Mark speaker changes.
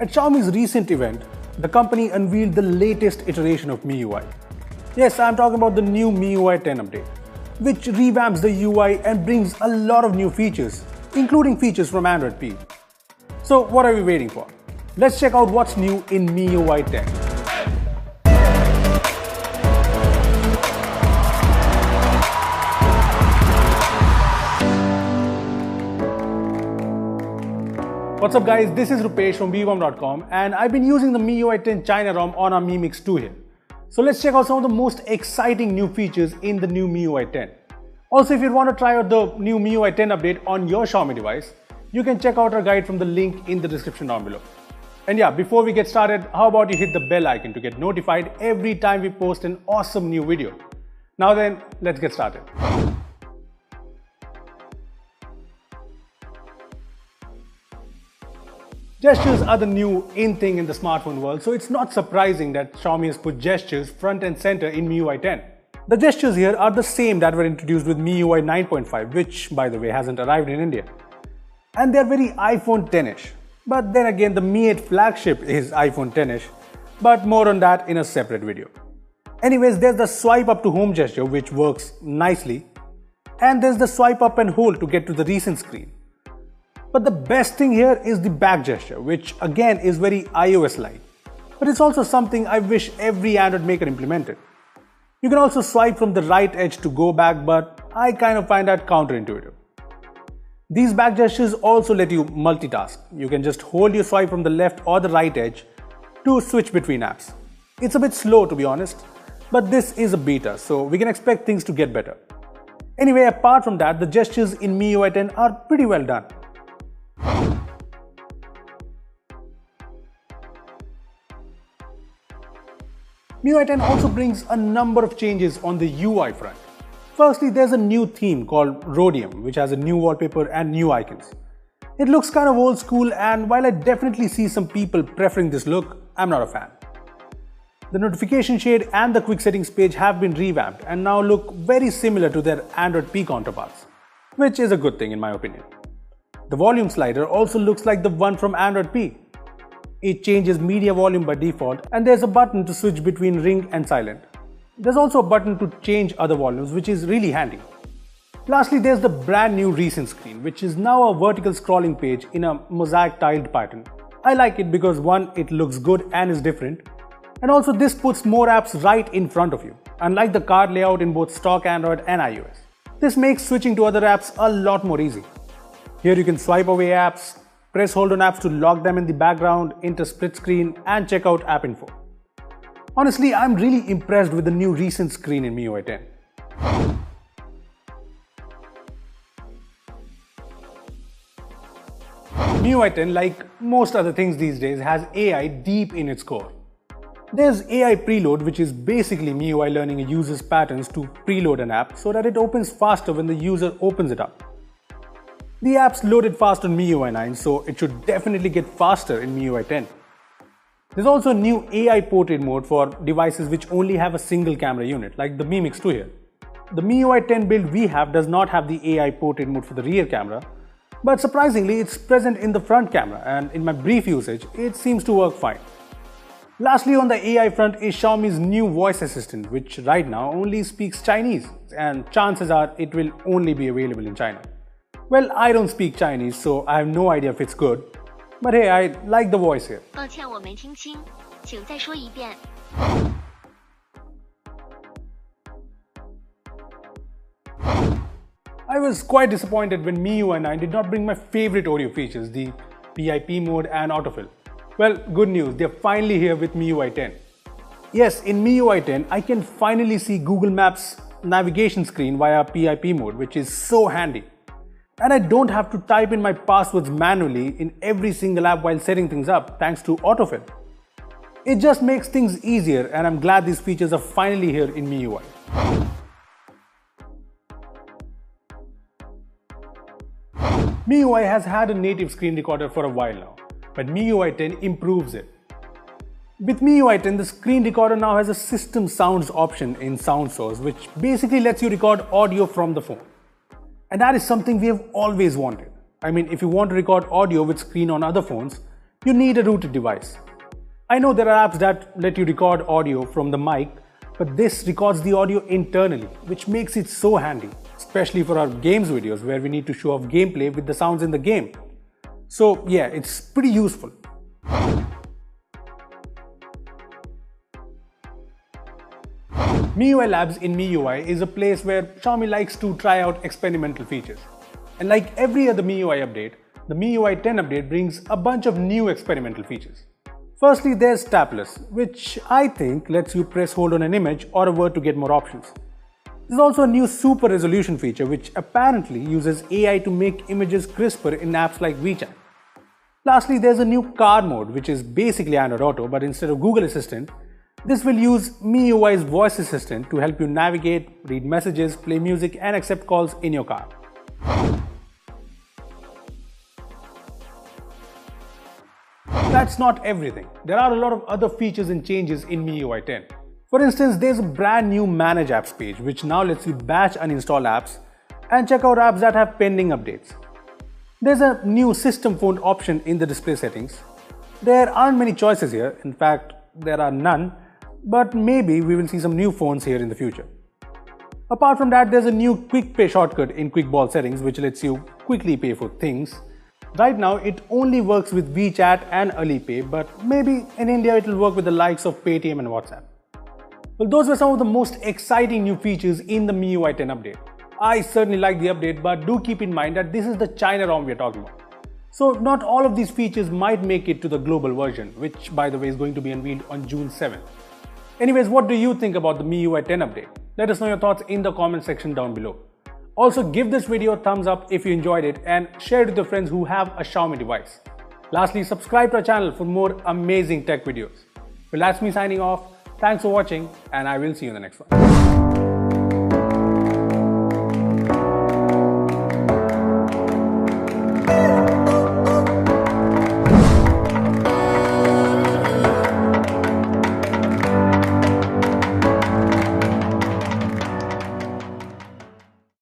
Speaker 1: At Xiaomi's recent event, the company unveiled the latest iteration of Miui. Yes, I'm talking about the new Miui 10 update, which revamps the UI and brings a lot of new features, including features from Android P. So what are we waiting for? Let's check out what's new in Miui 10. What's up guys, this is Rupesh from bwom.com and I've been using the Miui 10 China ROM on our Mi Mix 2 here. So let's check out some of the most exciting new features in the new Miui 10. Also, if you want to try out the new Miui 10 update on your Xiaomi device, you can check out our guide from the link in the description down below. And yeah, before we get started, how about you hit the bell icon to get notified every time we post an awesome new video. Now then, let's get started. Gestures are the new in thing in the smartphone world, so it's not surprising that Xiaomi has put gestures front and center in Miui 10. The gestures here are the same that were introduced with Miui 9.5, which by the way hasn't arrived in India. And they're very iPhone 10ish. But then again, the Mi 8 flagship is iPhone 10ish, but more on that in a separate video. Anyways, there's the swipe up to home gesture, which works nicely. And there's the swipe up and hold to get to the recent screen. But the best thing here is the back gesture, which again is very iOS-like. But it's also something I wish every Android maker implemented. You can also swipe from the right edge to go back, but I kind of find that counterintuitive. These back gestures also let you multitask. You can just hold your swipe from the left or the right edge to switch between apps. It's a bit slow to be honest, but this is a beta, so we can expect things to get better. Anyway, apart from that, the gestures in Miui 10 are pretty well done. Miui 10 also brings a number of changes on the UI front. Firstly, there's a new theme called Rhodium, which has a new wallpaper and new icons. It looks kind of old school, and while I definitely see some people preferring this look, I'm not a fan. The notification shade and the quick settings page have been revamped and now look very similar to their Android P counterparts, which is a good thing in my opinion. The volume slider also looks like the one from Android P. It changes media volume by default, and there's a button to switch between ring and silent. There's also a button to change other volumes, which is really handy. Lastly, there's the brand new recent screen, which is now a vertical scrolling page in a mosaic tiled pattern. I like it because one, it looks good and is different, and also this puts more apps right in front of you, unlike the card layout in both stock Android and iOS. This makes switching to other apps a lot more easy. Here you can swipe away apps, press hold on apps to lock them in the background, enter split screen and check out app info. Honestly, I'm really impressed with the new recent screen in Miui 10. Miui 10, like most other things these days, has AI deep in its core. There's AI preload, which is basically Miui learning a user's patterns to preload an app so that it opens faster when the user opens it up. The app's loaded fast on Miui 9, so it should definitely get faster in Miui 10. There's also a new AI portrait mode for devices which only have a single camera unit, like the Mi Mix 2 here. The Miui 10 build we have does not have the AI portrait mode for the rear camera, but surprisingly it's present in the front camera, and in my brief usage, it seems to work fine. Lastly, on the AI front is Xiaomi's new voice assistant, which right now only speaks Chinese, and chances are it will only be available in China. Well, I don't speak Chinese, so I have no idea if it's good. But hey, I like the voice here. I was quite disappointed when Miui 9 did not bring my favorite audio features, the PIP mode and autofill. Well, good news, they're finally here with Miui 10. Yes, in Miui 10, I can finally see Google Maps navigation screen via PIP mode, which is so handy. And I don't have to type in my passwords manually in every single app while setting things up thanks to autofill. It just makes things easier, and I'm glad these features are finally here in Miui. Miui has had a native screen recorder for a while now, but Miui 10 improves it. With Miui 10, the screen recorder now has a system sounds option in Sound Source, which basically lets you record audio from the phone. And that is something we have always wanted. I mean, if you want to record audio with screen on other phones, you need a rooted device. I know there are apps that let you record audio from the mic, but this records the audio internally, which makes it so handy, especially for our games videos where we need to show off gameplay with the sounds in the game. So yeah, it's pretty useful. Miui Labs in Miui is a place where Xiaomi likes to try out experimental features. And like every other Miui update, the Miui 10 update brings a bunch of new experimental features. Firstly, there's tapless, which I think lets you press hold on an image or a word to get more options. There's also a new super resolution feature which apparently uses AI to make images crisper in apps like WeChat. Lastly, there's a new car mode which is basically Android Auto, but instead of Google Assistant, this will use MIUI's voice assistant to help you navigate, read messages, play music and accept calls in your car. That's not everything. There are a lot of other features and changes in MIUI 10. For instance, there's a brand new Manage Apps page which now lets you batch uninstall apps and check out apps that have pending updates. There's a new system phone option in the display settings. There aren't many choices here, in fact, there are none. But maybe we will see some new phones here in the future. Apart from that, there's a new quick pay shortcut in quick ball settings which lets you quickly pay for things. Right now it only works with WeChat and Alipay, but maybe in India it will work with the likes of Paytm and WhatsApp. Well, those were some of the most exciting new features in the MIUI 10 update. I certainly like the update, but do keep in mind that this is the China ROM we are talking about. So not all of these features might make it to the global version, which by the way is going to be unveiled on June 7th. Anyways, what do you think about the MIUI 10 update? Let us know your thoughts in the comment section down below. Also, give this video a thumbs up if you enjoyed it and share it with your friends who have a Xiaomi device. Lastly, subscribe to our channel for more amazing tech videos. Well, that's me signing off. Thanks for watching and I will see you in the next one.